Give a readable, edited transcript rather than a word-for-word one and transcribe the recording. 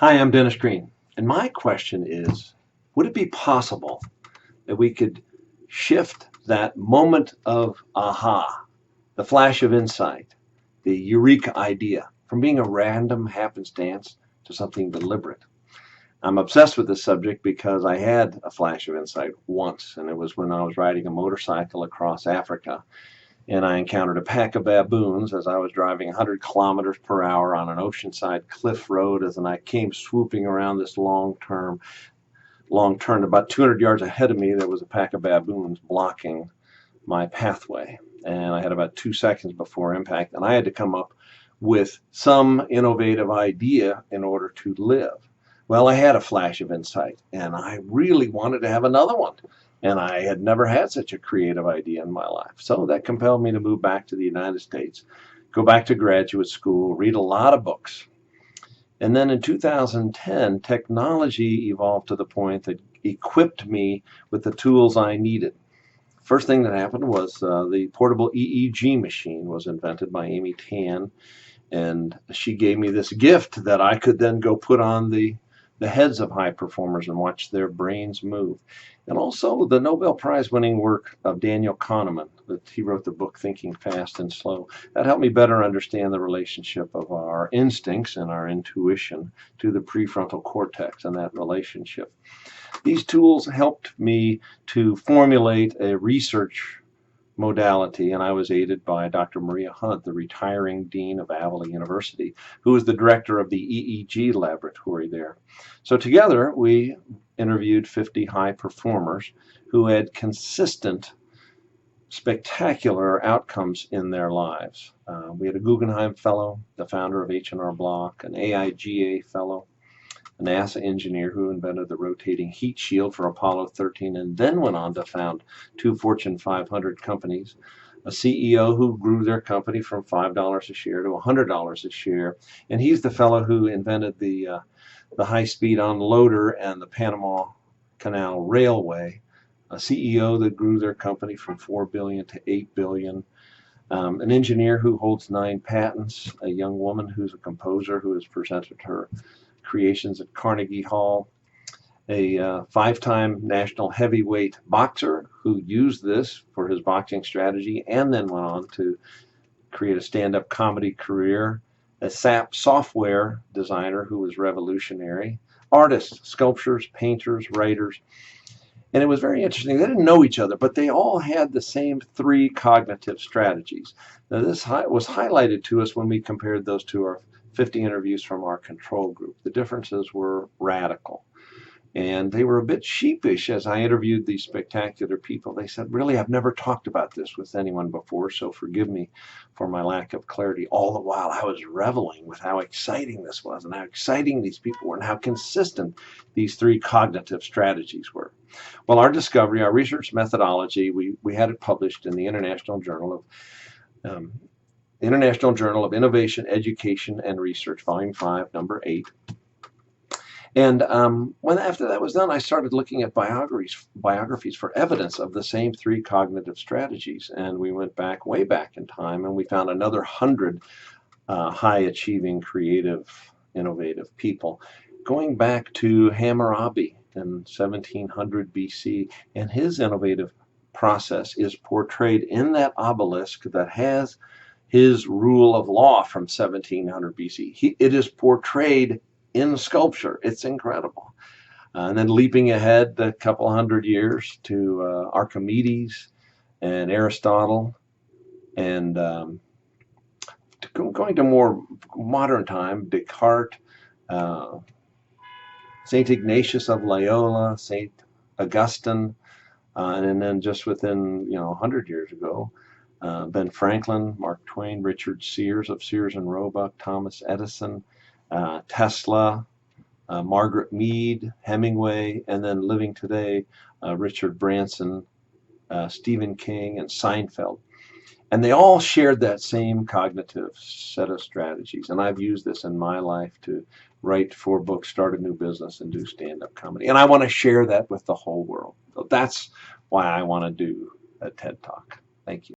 Hi, I'm Dennis Green, and my question is, would it be possible that we could shift that moment of aha, the flash of insight, the eureka idea, from being a random happenstance to something deliberate? I'm obsessed with this subject because I had a flash of insight once, and it was when I was riding a motorcycle across Africa and I encountered a pack of baboons as I was driving 100 kilometers per hour on an oceanside cliff road as I came swooping around this long turn. About 200 yards ahead of me, there was a pack of baboons blocking my pathway. And I had about 2 seconds before impact, and I had to come up with some innovative idea in order to live. Well, I had a flash of insight, and I really wanted to have another one. And I had never had such a creative idea in my life. So that compelled me to move back to the United States, go back to graduate school, read a lot of books. And then in 2010, technology evolved to the point that equipped me with the tools I needed. First thing that happened was the portable EEG machine was invented by Amy Tan, and she gave me this gift that I could then go put on the heads of high performers and watch their brains move. And also the Nobel Prize winning work of Daniel Kahneman, that he wrote the book Thinking Fast and Slow. That helped me better understand the relationship of our instincts and our intuition to the prefrontal cortex and that relationship. These tools helped me to formulate a research modality, and I was aided by Dr. Maria Hunt, the retiring dean of Avila University, who was the director of the EEG laboratory there. So together we interviewed 50 high performers who had consistent, spectacular outcomes in their lives. We had a Guggenheim Fellow, the founder of H&R Block, an AIGA Fellow, a NASA engineer who invented the rotating heat shield for Apollo 13 and then went on to found 2 Fortune 500 companies, a CEO who grew their company from $5 a share to $100 a share, and he's the fellow who invented the high-speed unloader and the Panama Canal Railway, a CEO that grew their company from $4 billion to $8 billion, an engineer who holds 9 patents, a young woman who's a composer who has presented her creations at Carnegie Hall, a 5-time national heavyweight boxer who used this for his boxing strategy and then went on to create a stand-up comedy career, a SAP software designer who was revolutionary, artists, sculptors, painters, writers. And it was very interesting. They didn't know each other, but they all had the same 3 cognitive strategies. Now, this was highlighted to us when we compared those to our 50 interviews from our control group. The differences were radical. And they were a bit sheepish as I interviewed these spectacular people. They said, really, I've never talked about this with anyone before, so forgive me for my lack of clarity. All the while, I was reveling with how exciting this was and how exciting these people were and how consistent these 3 cognitive strategies were. Well, our discovery, our research methodology, we had it published in the International Journal of Innovation, Education, and Research, Volume 5, Number 8. And when after that was done, I started looking at biographies for evidence of the same 3 cognitive strategies. And we went back, way back in time, and we found another 100 high-achieving, creative, innovative people, going back to Hammurabi in 1700 BC, and his innovative process is portrayed in that obelisk that has his rule of law from 1700 BC. It is portrayed in sculpture. It's incredible. And then leaping ahead a couple hundred years to Archimedes and Aristotle, and going to more modern time, Descartes, St. Ignatius of Loyola, St. Augustine, and then just within 100 years ago, Ben Franklin, Mark Twain, Richard Sears of Sears and Roebuck, Thomas Edison, Tesla, Margaret Mead, Hemingway, and then living today, Richard Branson, Stephen King, and Seinfeld. And they all shared that same cognitive set of strategies. And I've used this in my life to write 4 books, start a new business, and do stand-up comedy. And I want to share that with the whole world. So that's why I want to do a TED Talk. Thank you.